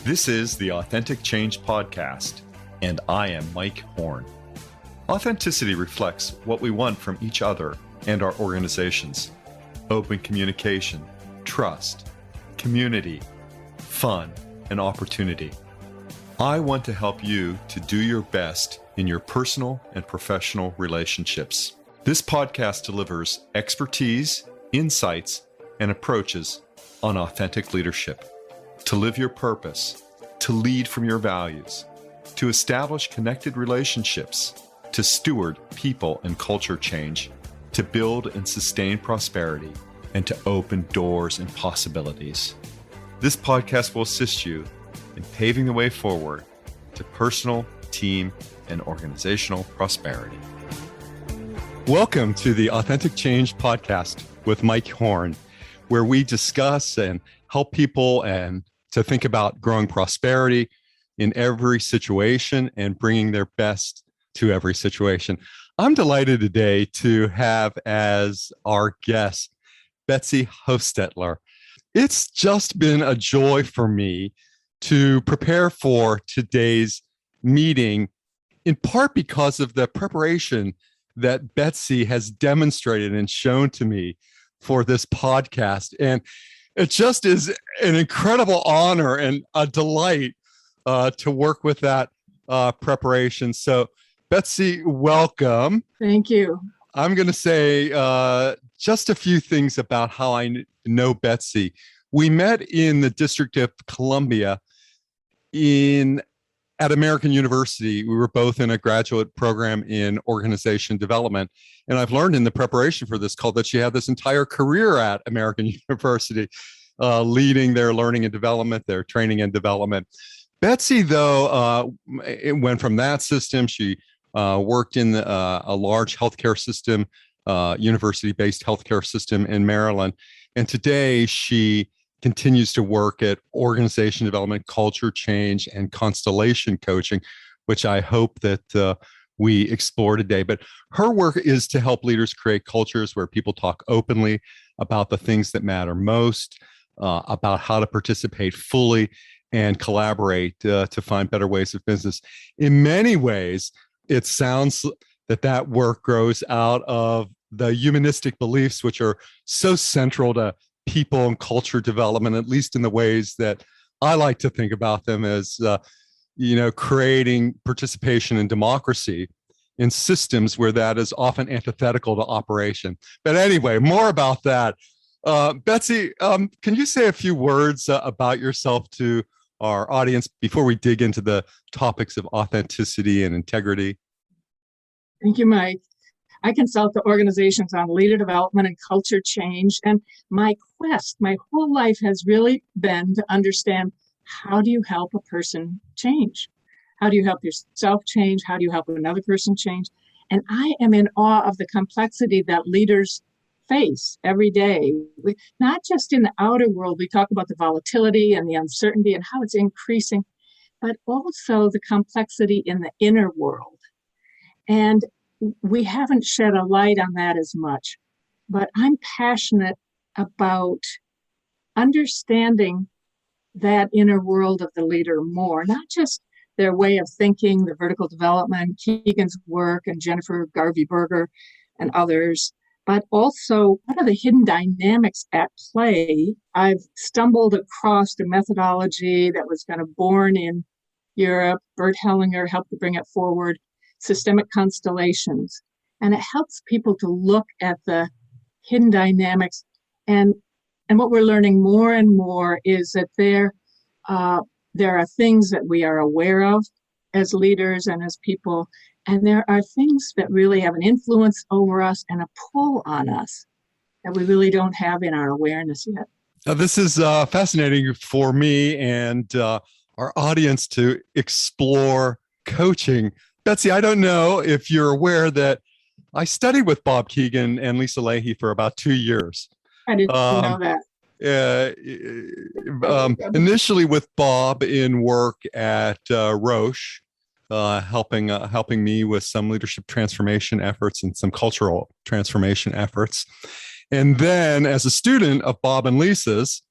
This is the Authentic Change Podcast, and I am Mike Horne. Authenticity reflects what we want from each other and our organizations. Open communication, trust, community, fun, and opportunity. I want to help you to do your best in your personal and professional relationships. This podcast delivers expertise, insights, and approaches on authentic leadership. To live your purpose, to lead from your values, to establish connected relationships, to steward people and culture change, to build and sustain prosperity, and to open doors and possibilities. This podcast will assist you in paving the way forward to personal, team, and organizational prosperity. Welcome to the Authentic Change Podcast with Mike Horne, where we discuss and help people and to think about growing prosperity in every situation and bringing their best to every situation. I'm delighted today to have as our guest, Betsy Hostetler. It's just been a joy for me to prepare for today's meeting, in part because of the preparation that Betsy has demonstrated and shown to me for this podcast. And it just is an incredible honor and a delight to work with that preparation. So, Betsy, welcome. Thank you. I'm going to say just a few things about how I know Betsy. We met in the District of Columbia at American University. We were both in a graduate program in organization development. And I've learned in the preparation for this call that she had this entire career at American University, leading their learning and development, their training and development. Betsy, though, it went from that system. She worked in a large healthcare system, university-based healthcare system in Maryland. And today she continues to work at organization development, culture change, and constellation coaching, which I hope that we explore today. But her work is to help leaders create cultures where people talk openly about the things that matter most, about how to participate fully and collaborate to find better ways of business. In many ways, it sounds that work grows out of the humanistic beliefs, which are so central to people and culture development, at least in the ways that I like to think about them as, creating participation and democracy in systems where that is often antithetical to operation. But anyway, more about that. Betsy, can you say a few words about yourself to our audience before we dig into the topics of authenticity and integrity? Thank you, Mike. I consult the organizations on leader development and culture change. And my whole life has really been to understand, how do you help a person change? How do you help yourself change? How do you help another person change? And I am in awe of the complexity that leaders face every day. Not just in the outer world, we talk about the volatility and the uncertainty and how it's increasing, but also the complexity in the inner world. And we haven't shed a light on that as much, but I'm passionate about understanding that inner world of the leader more, not just their way of thinking, the vertical development, Keegan's work and Jennifer Garvey-Berger and others, but also what are the hidden dynamics at play. I've stumbled across a methodology that was kind of born in Europe. Bert Hellinger helped to bring it forward, systemic constellations. And it helps people to look at the hidden dynamics. And what we're learning more and more is that there are things that we are aware of as leaders and as people, and there are things that really have an influence over us and a pull on us that we really don't have in our awareness yet. Now, this is fascinating for me and our audience to explore coaching. Betsy, I don't know if you're aware that I studied with Bob Keegan and Lisa Leahy for about 2 years. I didn't know that. Initially with Bob in work at Roche, helping me with some leadership transformation efforts and some cultural transformation efforts. And then as a student of Bob and Lisa's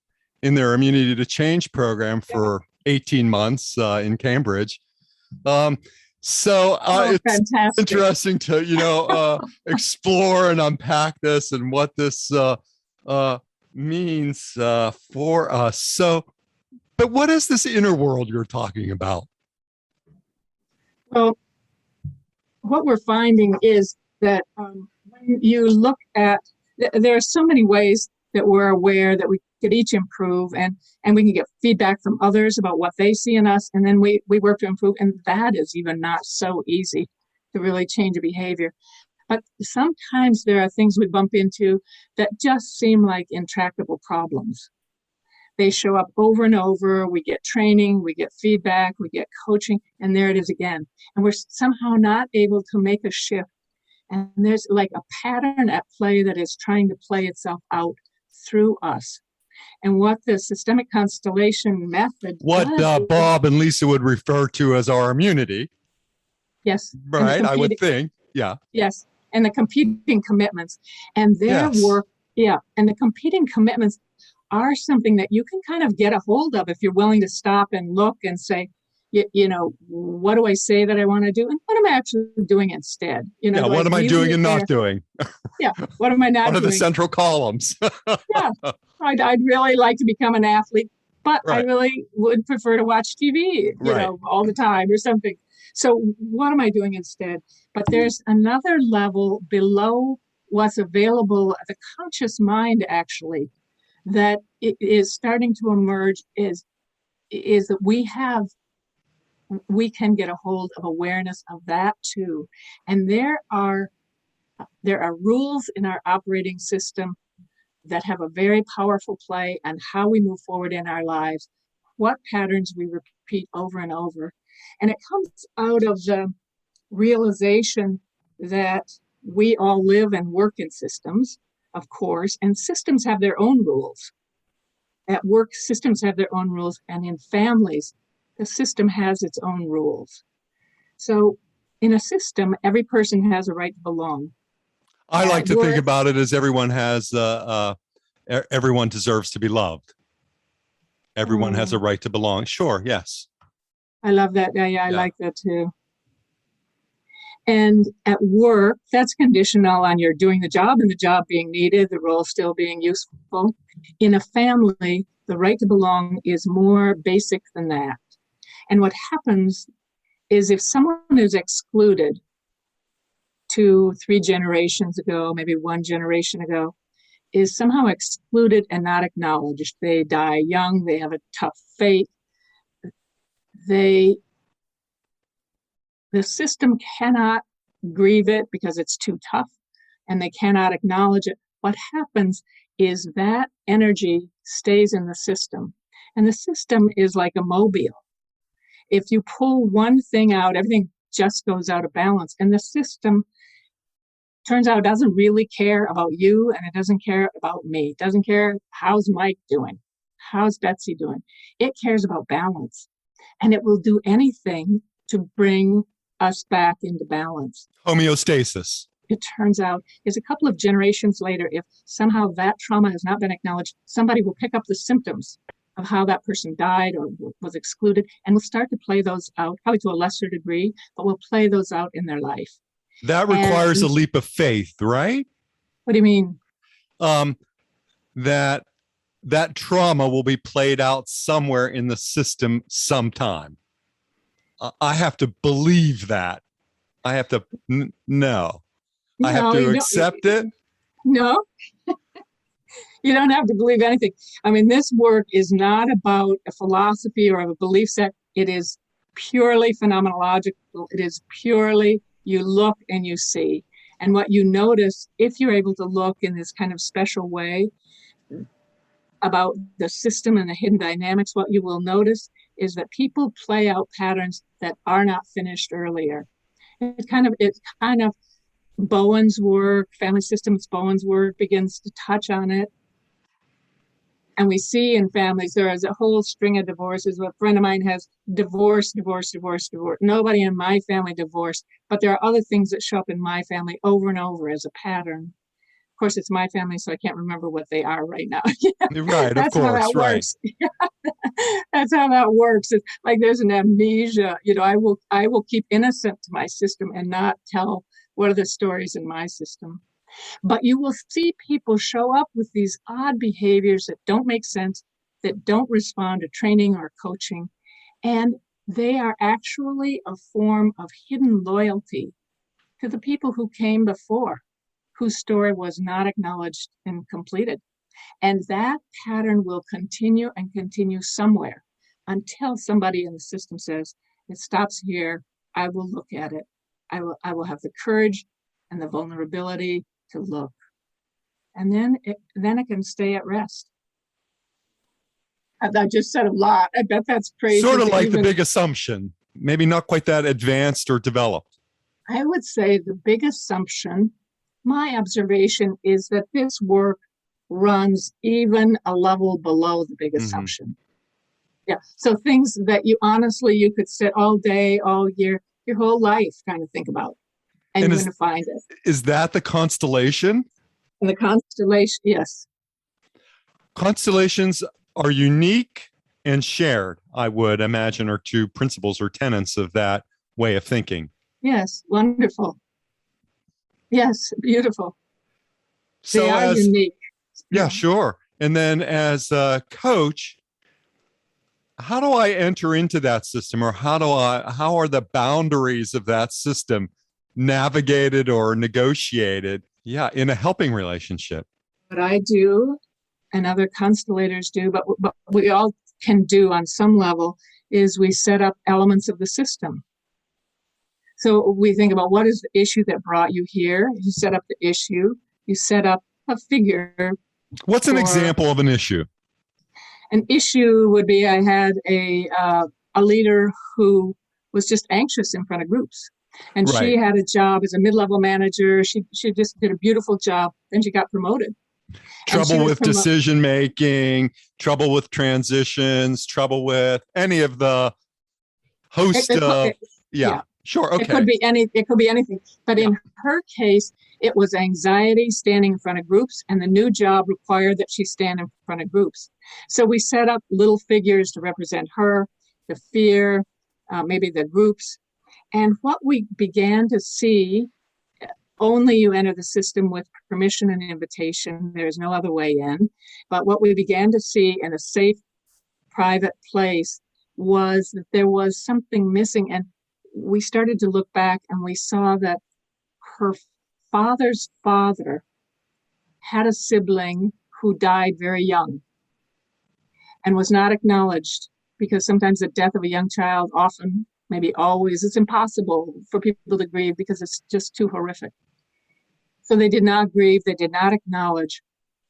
in their Immunity to Change program for 18 months in Cambridge. So it's fantastic. interesting to, explore and unpack this and what this means for us. So, but what is this inner world you're talking about? Well, what we're finding is that when you look at, there are so many ways that we're aware that we could each improve, and we can get feedback from others about what they see in us, and then we work to improve, and that is even not so easy to really change a behavior. But sometimes there are things we bump into that just seem like intractable problems. They show up over and over. We get training, we get feedback, we get coaching, and there it is again. And we're somehow not able to make a shift. And there's like a pattern at play that is trying to play itself out through us. And what the systemic constellation method what Bob and Lisa would refer to as our immunity. Yes. Right, I would think. Yeah. Yes. And the competing commitments and their work. Yeah. And the competing commitments are something that you can kind of get a hold of if you're willing to stop and look and say, what do I say that I want to do? And what am I actually doing instead? What am I doing and not doing? Yeah. What am I not doing? What are the central columns? Yeah. I'd really like to become an athlete, but I really would prefer to watch TV, all the time or something. So what am I doing instead? But there's another level below what's available, the conscious mind actually, that it is starting to emerge is that we can get a hold of awareness of that too. And there are rules in our operating system that have a very powerful play on how we move forward in our lives, what patterns we repeat over and over. And it comes out of the realization that we all live and work in systems, of course, and systems have their own rules. At work, systems have their own rules, and in families, the system has its own rules. So in a system, every person has a right to belong. I like to think about it as everyone deserves to be loved. Everyone has a right to belong. Sure, yes. I love that. Yeah, I like that too. And at work, that's conditional on your doing the job and the job being needed, the role still being useful. In a family, the right to belong is more basic than that. And what happens is if someone is excluded 2-3 generations ago, maybe 1 generation ago, is somehow excluded and not acknowledged. They die young, they have a tough fate. The system cannot grieve it because it's too tough, and they cannot acknowledge it. What happens is that energy stays in the system, and the system is like a mobile. If you pull one thing out, everything just goes out of balance, and the system turns out it doesn't really care about you, and it doesn't care about me. It doesn't care how's Mike doing, how's Betsy doing. It cares about balance, and it will do anything to bring us back into balance. Homeostasis. It turns out is a couple of generations later, if somehow that trauma has not been acknowledged, somebody will pick up the symptoms of how that person died or was excluded, and will start to play those out, probably to a lesser degree, but will play those out in their life. That requires a leap of faith, right? What do you mean? That trauma will be played out somewhere in the system sometime. I have to believe that. I have to no. I have to accept it. No, you don't have to believe anything. I mean, this work is not about a philosophy or a belief set. It is purely phenomenological. It is purely you look and you see. And what you notice, if you're able to look in this kind of special way about the system and the hidden dynamics, what you will notice is that people play out patterns that are not finished earlier. It's kind of Bowen's work, family systems, Bowen's work begins to touch on it. And we see in families, there is a whole string of divorces. A friend of mine has divorce. Nobody in my family divorced, but there are other things that show up in my family over and over as a pattern. course, it's my family, so I can't remember what they are right now. Right, of That's how course, that right. works. That's how that works. It's like there's an amnesia. I will keep innocent to my system and not tell what are the stories in my system. But you will see people show up with these odd behaviors that don't make sense, that don't respond to training or coaching. And they are actually a form of hidden loyalty to the people who came before, whose story was not acknowledged and completed. And that pattern will continue and continue somewhere until somebody in the system says, it stops here. I will look at it. I will have the courage and the vulnerability to look. And then it can stay at rest. I just said a lot. I bet that's crazy. Sort of like the big assumption, maybe not quite that advanced or developed. I would say the big assumption, my observation is that this work runs even a level below the big assumption. Yeah. So things that you could sit all day, all year, your whole life trying to think about. And you're going to find it. Is that the constellation? And the constellation, yes. Constellations are unique and shared, I would imagine, are two principles or tenets of that way of thinking. Yes, wonderful. Yes, beautiful. So they are unique. Yeah, sure. And then as a coach, how do I enter into that system, or how are the boundaries of that system navigated or negotiated? Yeah, in a helping relationship. What I do and other constellators do, but we all can do on some level, is we set up elements of the system. So we think about what is the issue that brought you here. You set up the issue. You set up a figure. What's an example of an issue? An issue would be I had a leader who was just anxious in front of groups. And right. She had a job as a mid-level manager. She just did a beautiful job. Then she got promoted. Trouble with decision-making, trouble with transitions, trouble with any of the host of... Yeah, sure, okay. It could be anything. But in her case, it was anxiety standing in front of groups, and the new job required that she stand in front of groups. So we set up little figures to represent her, the fear, maybe the groups. And what we began to see, only you enter the system with permission and invitation. There's no other way in. But what we began to see in a safe, private place was that there was something missing. And we started to look back and we saw that her father's father had a sibling who died very young and was not acknowledged, because sometimes the death of a young child, often, maybe always, it's impossible for people to grieve because it's just too horrific. So they did not grieve, they did not acknowledge.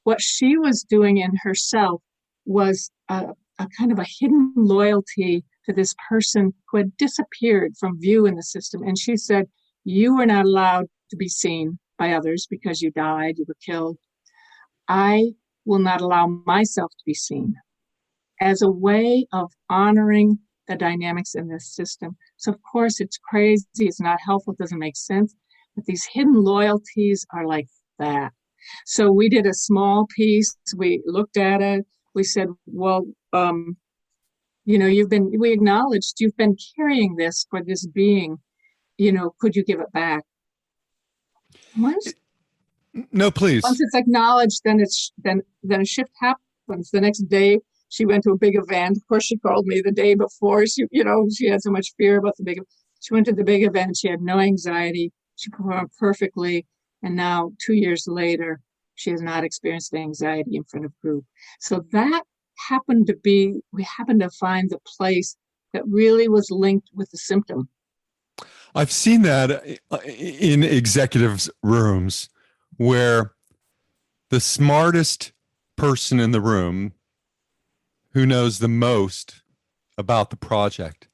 What she was doing in herself was a kind of a hidden loyalty to this person who had disappeared from view in the system. And she said, you were not allowed to be seen by others because you died, you were killed. I will not allow myself to be seen, as a way of honoring the dynamics in this system. So of course it's crazy, it's not helpful, it doesn't make sense, but these hidden loyalties are like that. So we did a small piece, we looked at it, we said, well, we acknowledged you've been carrying this for this being, could you give it back? No, please. Once it's acknowledged, then a shift happens. The next day, she went to a big event. Of course, she called me the day before. She had so much fear about the big event. She went to the big event. She had no anxiety. She performed perfectly. And now, 2 years later, she has not experienced anxiety in front of group. So that we happened to find the place that really was linked with the symptom. I've seen that in executives' rooms where the smartest person in the room, who knows the most about the project,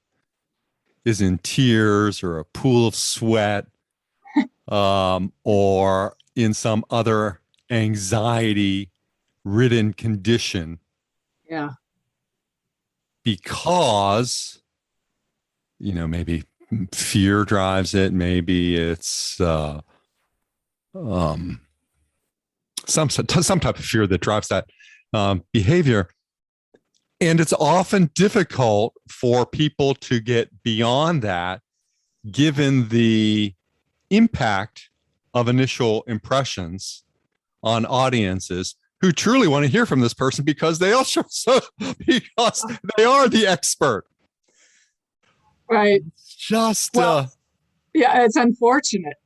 is in tears or a pool of sweat, or in some other anxiety-ridden condition. Yeah. Because, maybe fear drives it. Maybe it's some type of fear that drives that behavior. And it's often difficult for people to get beyond that, given the impact of initial impressions on audiences who truly want to hear from this person because they also because they are the expert. Right. Just yeah, it's unfortunate.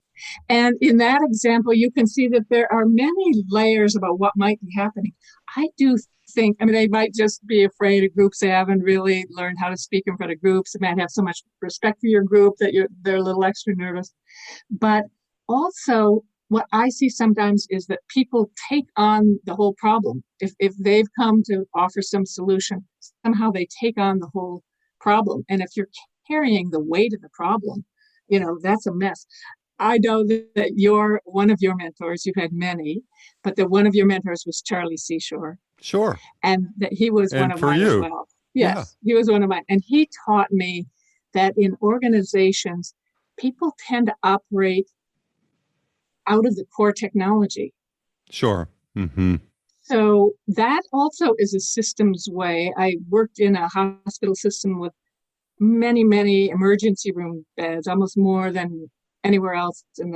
And in that example, you can see that there are many layers about what might be happening. I do think, they might just be afraid of groups. They haven't really learned how to speak in front of groups. They might have so much respect for your group that they're a little extra nervous. But also, what I see sometimes is that people take on the whole problem. If they've come to offer some solution, somehow they take on the whole problem. And if you're carrying the weight of the problem, that's a mess. I know that you're one of your mentors. You've had many, but that one of your mentors was Charlie Seashore. Sure. And that he was one of mine as well. Yes, yeah. He was one of mine. And he taught me that in organizations, people tend to operate out of the core technology. Sure. Mm-hmm. So that also is a systems way. I worked in a hospital system with many, many emergency room beds, almost more than anywhere else in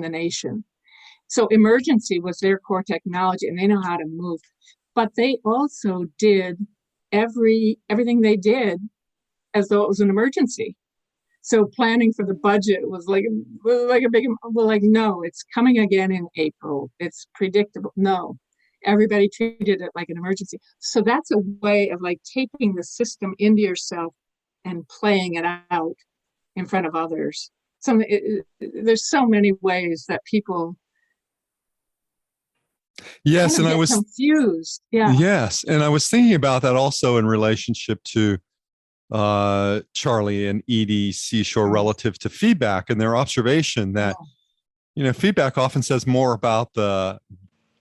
the nation. So emergency was their core technology, and they know how to move. But they also did everything they did as though it was an emergency. So planning for the budget was like a big, no, it's coming again in April. It's predictable. No, everybody treated it like an emergency. So that's a way of taking the system into yourself and playing it out in front of others. There's so many ways that people and I was confused. Yeah. Yes. And I was thinking about that also in relationship to Charlie and Edie Seashore relative to feedback and their observation that, feedback often says more about the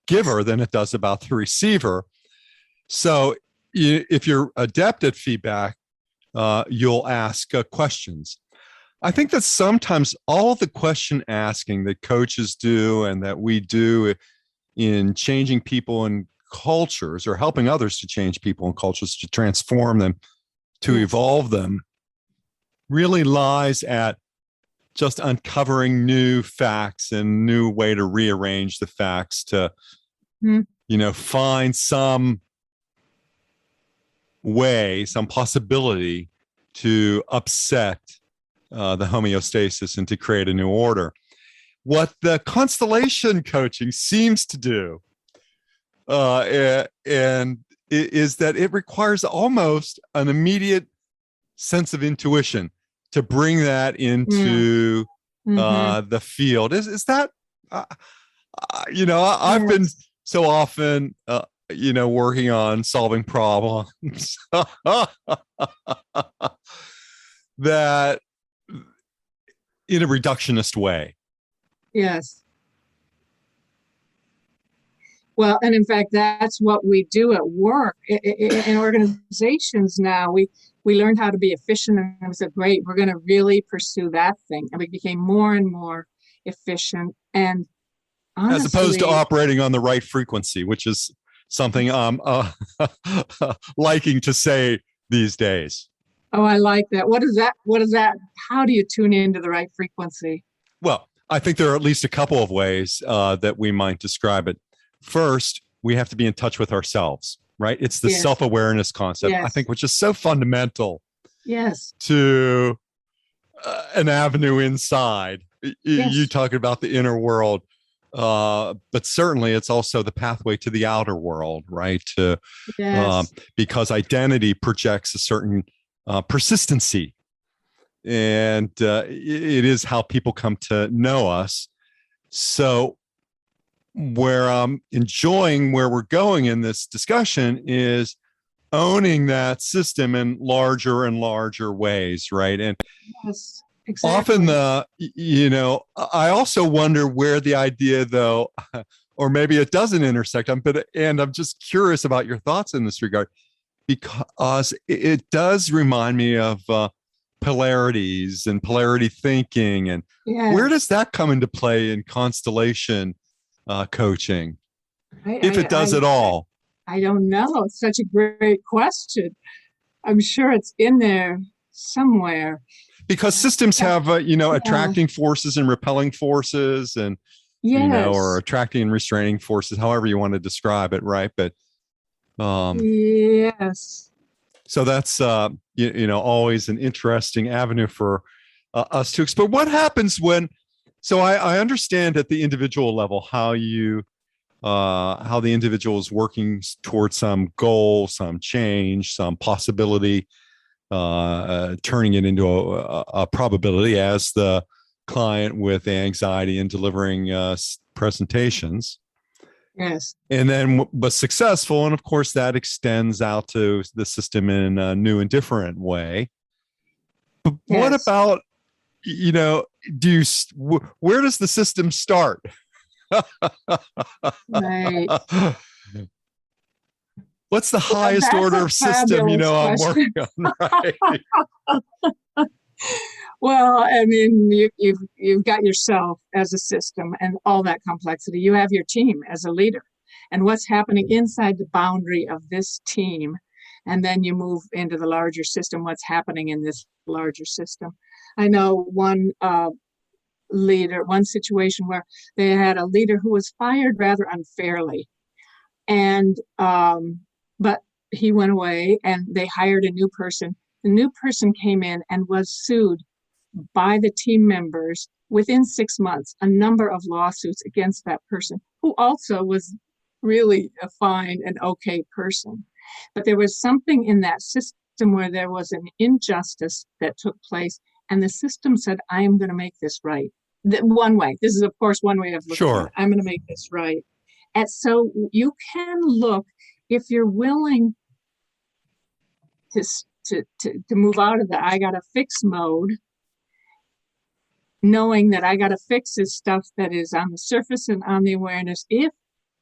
giver than it does about the receiver. So if you're adept at feedback, you'll ask questions. I think that sometimes all the question asking that coaches do and that we do in changing people and cultures or helping others to change people and cultures, to transform them, to evolve them, really lies at just uncovering new facts and new way to rearrange the facts to, find some way, some possibility to upset the homeostasis and to create a new order. What the constellation coaching seems to do and is that it requires almost an immediate sense of intuition to bring that into the field. Is that, I've been so often, working on solving problems that in a reductionist way. Yes. Well, and in fact, that's what we do at work. In organizations now, we learned how to be efficient, and we said, great, we're going to really pursue that thing. And we became more and more efficient. And honestly, as opposed to operating on the right frequency, which is something I'm liking to say these days. Oh, I like that. What is that? How do you tune into the right frequency? Well, I think there are at least a couple of ways that we might describe it. First, we have to be in touch with ourselves, right? It's the self-awareness concept, I think, which is so fundamental to an avenue inside. You talk about the inner world, but certainly it's also the pathway to the outer world, right? Because identity projects a certain persistency. And it is how people come to know us. So where I'm enjoying where we're going in this discussion is owning that system in larger and larger ways, right? And often I also wonder where the idea, though, or maybe it doesn't intersect. And I'm just curious about your thoughts in this regard, because it does remind me of polarities and polarity thinking. And where does that come into play in constellation coaching? if it does at all? I don't know. It's such a great question. I'm sure it's in there somewhere. Because systems have, attracting forces and repelling forces, and or attracting and restraining forces, however you want to describe it, right? But yes. So that's always an interesting avenue for us to explore. What happens when? So I understand at the individual level how the individual is working towards some goal, some change, some possibility, turning it into a probability as the client with anxiety and delivering presentations. Yes. And then was successful. And of course, that extends out to the system in a new and different way. But what about, where does the system start? Right. What's the highest order of system, I'm working on, right? Well, I mean, you've got yourself as a system and all that complexity. You have your team as a leader and what's happening inside the boundary of this team. And then you move into the larger system, what's happening in this larger system. I know one situation where they had a leader who was fired rather unfairly. And, but he went away and they hired a new person. The new person came in and was sued by the team members within 6 months, a number of lawsuits against that person, who also was really a fine and okay person. But there was something in that system where there was an injustice that took place, and the system said, I am going to make this right. One way. This is, of course, one way of looking at it. I'm going to make this right. And so you can look, if you're willing to move out of the I gotta fix mode, knowing that I gotta fix is stuff that is on the surface and on the awareness. If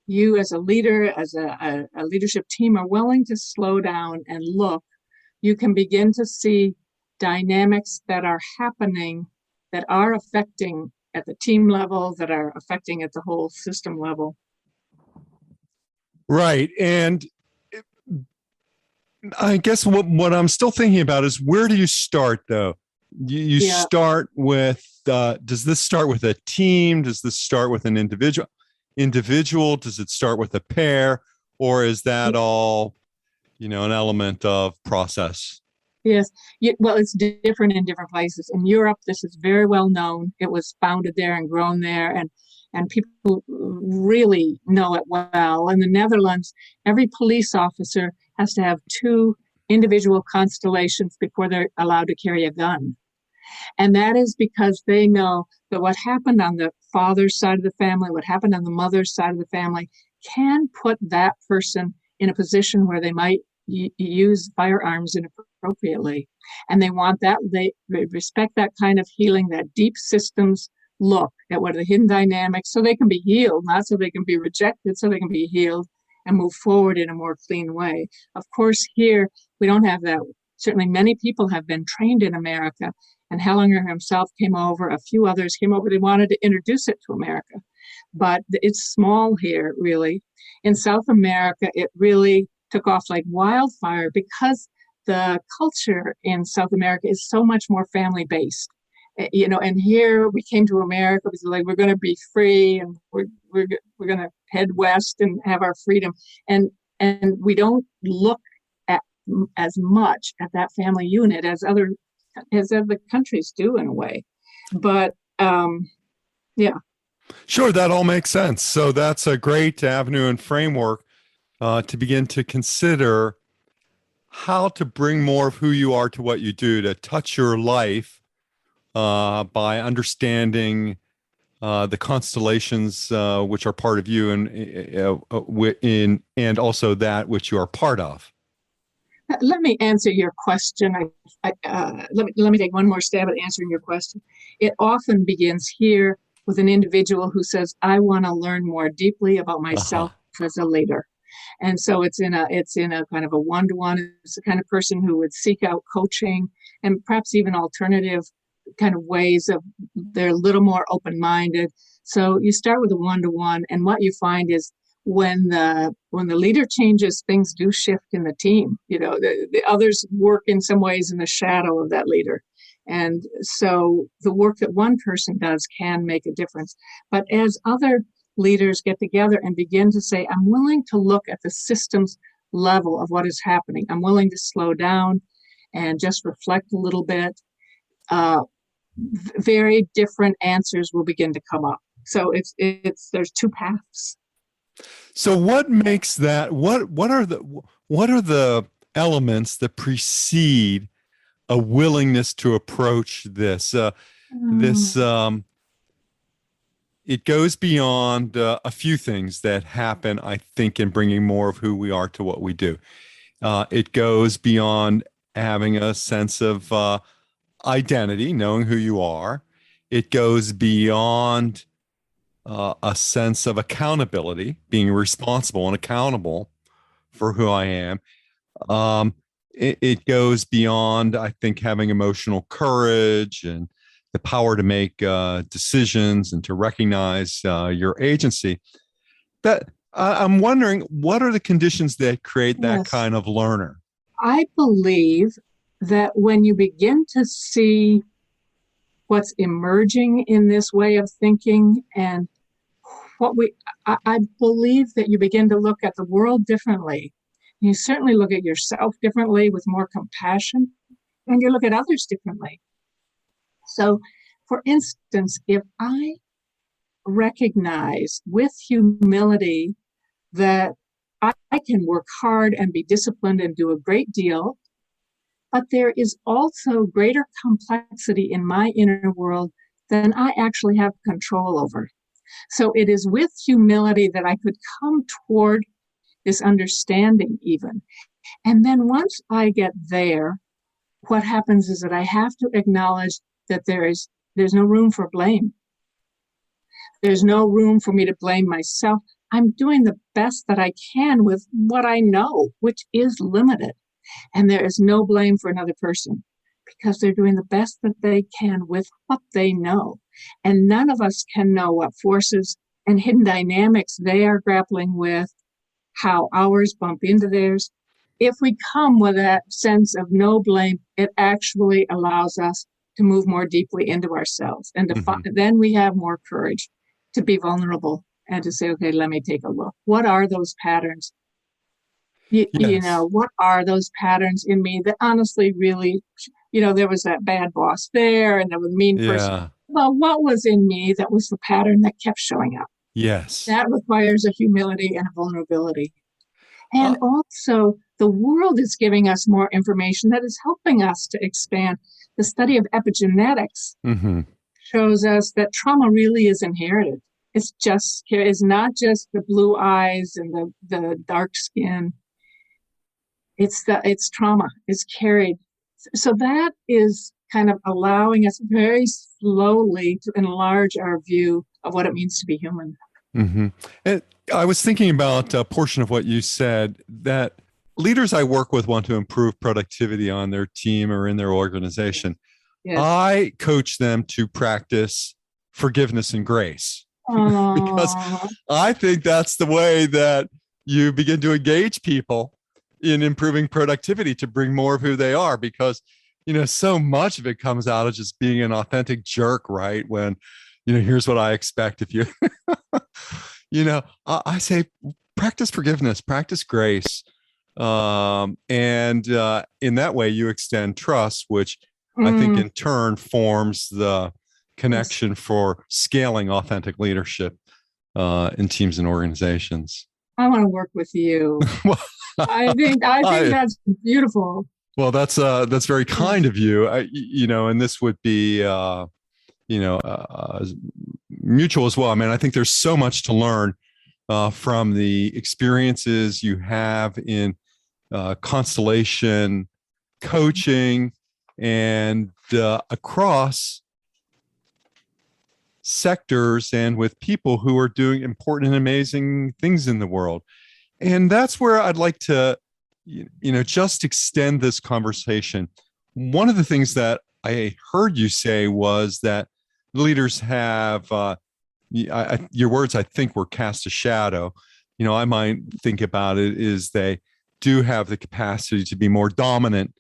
you as a leader, as a leadership team are willing to slow down and look, you can begin to see dynamics that are happening, that are affecting at the team level, that are affecting at the whole system level. Right. And I guess what I'm still thinking about is, where do you start, though? You start with, does this start with a team? Does this start with an individual? Does it start with a pair? Or is that all, an element of process? Yes. Well, it's different in different places. In Europe, this is very well known. It was founded there and grown there, and people really know it well. In the Netherlands, every police officer has to have 2 individual constellations before they're allowed to carry a gun. And that is because they know that what happened on the father's side of the family, what happened on the mother's side of the family, can put that person in a position where they might use firearms inappropriately. And they want that, they respect that kind of healing, that deep systems look at what are the hidden dynamics, so they can be healed, not so they can be rejected, so they can be healed and move forward in a more clean way. Of course, here, we don't have that. Certainly many people have been trained in America, and Hellinger himself came over, a few others came over, they wanted to introduce it to America. But it's small here, really. In South America, it really took off like wildfire because the culture in South America is so much more family-based. And here we came to America, we said, like, we're going to be free, and we're going to head west and have our freedom. And we don't look at as much at that family unit as other countries do, in a way. But yeah. Sure, that all makes sense. So that's a great avenue and framework to begin to consider how to bring more of who you are to what you do, to touch your life by understanding the constellations which are part of you, and also that which you are part of. Let me answer your question. Let me take one more stab at answering your question. It often begins here with an individual who says, I want to learn more deeply about myself as a leader. And so it's in a kind of a one-to-one. It's the kind of person who would seek out coaching and perhaps even alternative kind of ways of, they're a little more open-minded. So you start with a one-to-one, and what you find is when the leader changes, things do shift in the team. The others work in some ways in the shadow of that leader. And so the work that one person does can make a difference. But as other leaders get together and begin to say, I'm willing to look at the systems level of what is happening. I'm willing to slow down and just reflect a little bit. Very different answers will begin to come up. So there's two paths. So what makes that? What are the elements that precede a willingness to approach this? It goes beyond a few things that happen, I think, in bringing more of who we are to what we do. It goes beyond having a sense of identity, knowing who you are. It goes beyond a sense of accountability, being responsible and accountable for who I am. It goes beyond, I think, having emotional courage and the power to make decisions and to recognize your agency. That I'm wondering, what are the conditions that create that kind of learner? I believe that when you begin to see what's emerging in this way of thinking and I believe that you begin to look at the world differently. You certainly look at yourself differently with more compassion, and you look at others differently. So, for instance, if I recognize with humility that I can work hard and be disciplined and do a great deal, but there is also greater complexity in my inner world than I actually have control over. So it is with humility that I could come toward this understanding even. And then once I get there, what happens is that I have to acknowledge that there's no room for blame. There's no room for me to blame myself. I'm doing the best that I can with what I know, which is limited. And there is no blame for another person because they're doing the best that they can with what they know. And none of us can know what forces and hidden dynamics they are grappling with, how ours bump into theirs. If we come with that sense of no blame, it actually allows us to move more deeply into ourselves. And then we have more courage to be vulnerable and to say, okay, let me take a look. What are those patterns? What are those patterns in me that honestly really, there was that bad boss there and there was a mean person. Well, what was in me that was the pattern that kept showing up? Yes. That requires a humility and a vulnerability. And also, the world is giving us more information that is helping us to expand. The study of epigenetics shows us that trauma really is inherited. It's not just the blue eyes and the dark skin. It's trauma. It's carried. So that is kind of allowing us very slowly to enlarge our view of what it means to be human. Mm-hmm. And I was thinking about a portion of what you said, that leaders I work with want to improve productivity on their team or in their organization. Yes. I coach them to practice forgiveness and grace because I think that's the way that you begin to engage people in improving productivity to bring more of who they are, because, so much of it comes out of just being an authentic jerk, right? When, here's what I expect if you, I say, practice forgiveness, practice grace. And in that way you extend trust, which I think in turn forms the connection for scaling authentic leadership in teams and organizations. I want to work with you. I think that's beautiful. Well, that's very kind of you. And this would be, mutual as well. I mean, I think there's so much to learn from the experiences you have in constellation coaching and across sectors and with people who are doing important and amazing things in the world. And that's where I'd like to, just extend this conversation. One of the things that I heard you say was that leaders have, your words, I think, were cast a shadow, I might think about it is they do have the capacity to be more dominant,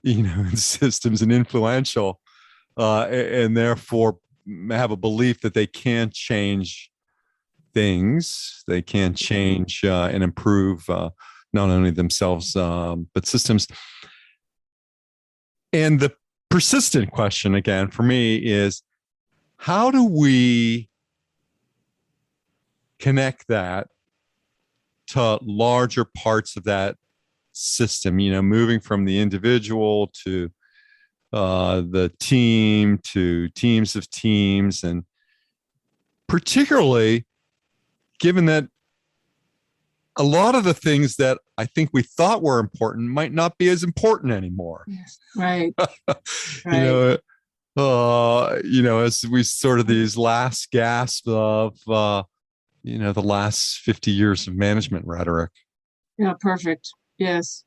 in systems and influential, and therefore have a belief that they can change things. They can change and improve not only themselves, but systems. And the persistent question again for me is, how do we connect that to larger parts of that system, moving from the individual to the team to teams of teams, and particularly given that a lot of the things that I think we thought were important might not be as important anymore. Yes. Right. Right. As we sort of these last gasps of, the last 50 years of management rhetoric. Yeah, perfect. Yes.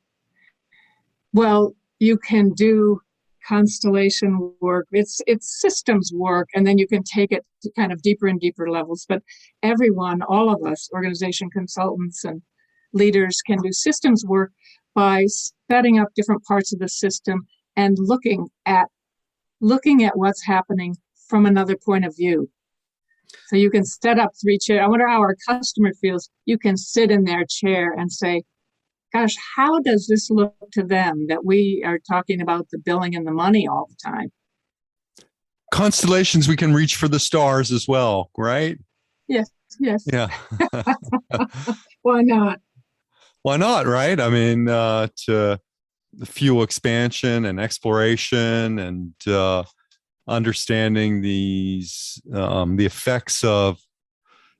Well, you can do constellation work. It's systems work, and then you can take it to kind of deeper and deeper levels. But everyone, all of us, organization consultants and leaders, can do systems work by setting up different parts of the system and looking at what's happening from another point of view. So you can set up 3 chairs. I wonder how our customer feels. You can sit in their chair and say, gosh, how does this look to them that we are talking about the billing and the money all the time? Constellations, we can reach for the stars as well, right? Yes. Yeah. Why not? Why not, right? I mean, to fuel expansion and exploration and understanding these, the effects of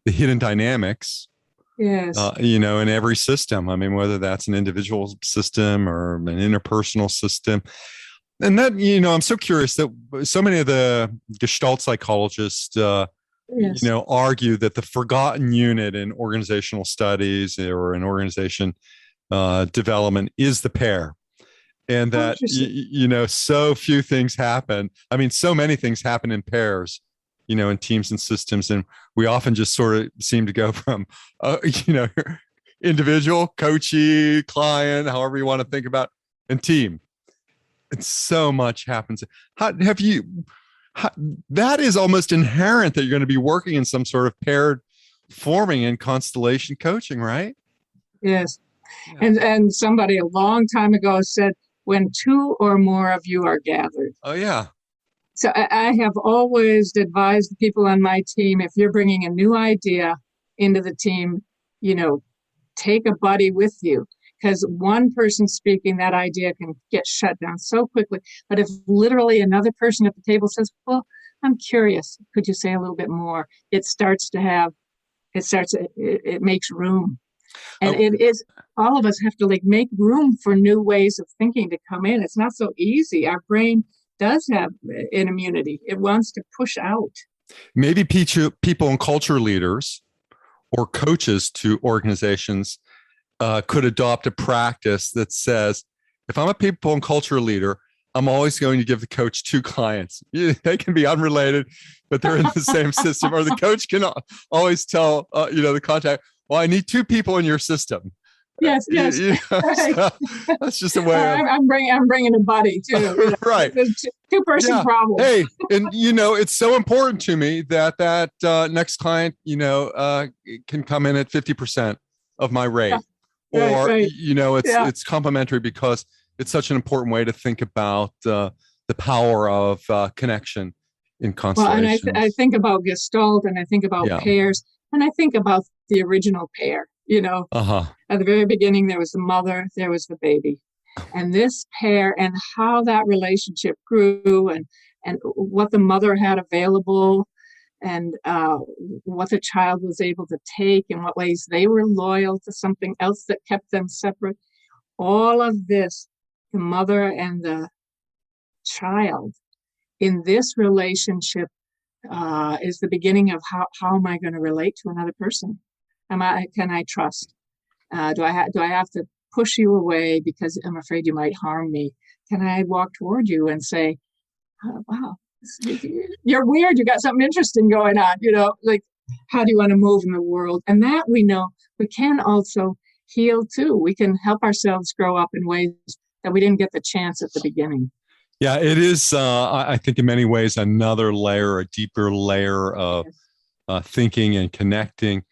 the hidden dynamics. Yes. In every system. I mean, whether that's an individual system or an interpersonal system. And that, I'm so curious that so many of the Gestalt psychologists, yes. Argue that the forgotten unit in organizational studies or in organization development is the pair. And that, so few things happen. I mean, so many things happen in pairs, in teams and systems. And we often just sort of seem to go from, individual, coachee, client, however you want to think about, and team. And so much happens. That is almost inherent that you're going to be working in some sort of paired forming in constellation coaching, right? Yes. Yeah. And somebody a long time ago said, when 2 or more of you are gathered. Oh, yeah. So I have always advised the people on my team, if you're bringing a new idea into the team, take a buddy with you, because one person speaking, that idea can get shut down so quickly. But if literally another person at the table says, well, I'm curious, could you say a little bit more? It makes room. And it is, all of us have to make room for new ways of thinking to come in. It's not so easy. Our brain does have an immunity. It wants to push out. Maybe people and culture leaders or coaches to organizations could adopt a practice that says, if I'm a people and culture leader, I'm always going to give the coach 2 clients. They can be unrelated, but they're in the same system. Or the coach can always tell, the contact, well, I need 2 people in your system. Yes. Right. So that's just a way. I'm bringing a buddy too. Right. Two-person problem. Hey, and it's so important to me that next client, can come in at 50% of my rate, or right. It's complementary because it's such an important way to think about the power of connection in constellations. Well, and I think about Gestalt, and I think about pairs, and I think about the original pair. At the very beginning, there was the mother, there was the baby, and this pair, and how that relationship grew, and what the mother had available, and what the child was able to take, and what ways they were loyal to something else that kept them separate. All of this, the mother and the child in this relationship is the beginning of how am I going to relate to another person? Can I trust? Do I have to push you away because I'm afraid you might harm me? Can I walk toward you and say, oh, wow, you're weird. You got something interesting going on, how do you want to move in the world? And that we know we can also heal too. We can help ourselves grow up in ways that we didn't get the chance at the beginning. Yeah, it is, I think in many ways, another layer, a deeper layer of thinking and connecting,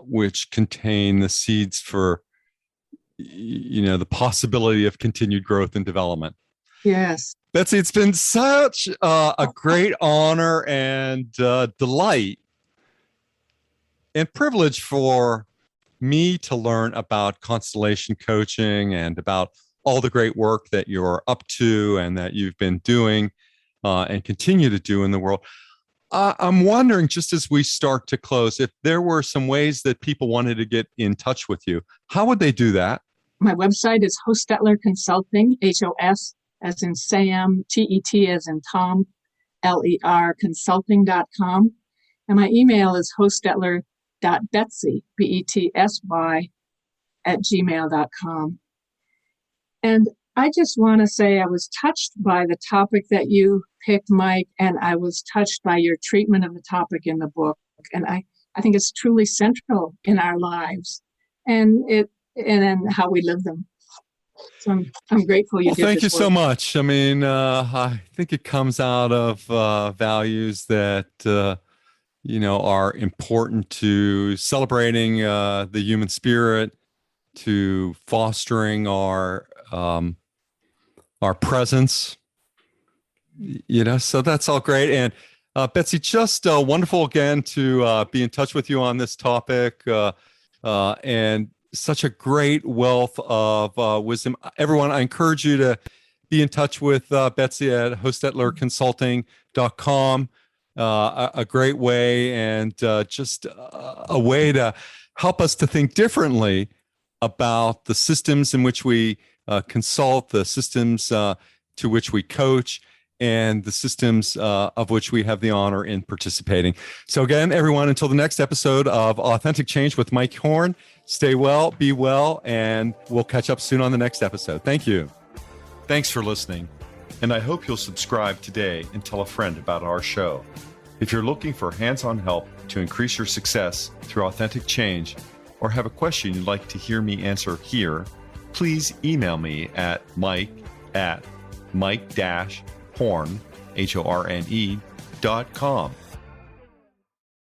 which contain the seeds for, the possibility of continued growth and development. Yes. Betsy, it's been such a great honor and delight and privilege for me to learn about constellation coaching and about all the great work that you're up to and that you've been doing and continue to do in the world. I'm wondering, just as we start to close, if there were some ways that people wanted to get in touch with you, how would they do that? My website is Hostetler Consulting, HOS as in Sam, TET as in Tom, LER consulting.com. And my email is hostetler.betsy, BETSY, @gmail.com. And I just want to say I was touched by the topic that you picked, Mike, and I was touched by your treatment of the topic in the book. And I think it's truly central in our lives and how we live them. So I'm grateful you did this. Thank you so much. I mean, I think it comes out of values that, are important to celebrating the human spirit, to fostering our presence, so that's all great. And Betsy, just wonderful again to be in touch with you on this topic, and such a great wealth of wisdom. Everyone, I encourage you to be in touch with Betsy at hostetlerconsulting.com. A great way and just a way to help us to think differently about the systems in which we consult, the systems to which we coach, and the systems of which we have the honor in participating. So again, everyone, until the next episode of Authentic Change with Mike Horne, stay well, be well, and we'll catch up soon on the next episode. Thank you. Thanks for listening, and I hope you'll subscribe today and tell a friend about our show. If you're looking for hands-on help to increase your success through authentic change, or have a question you'd like to hear me answer here, please email me at mike@mike-horne.com.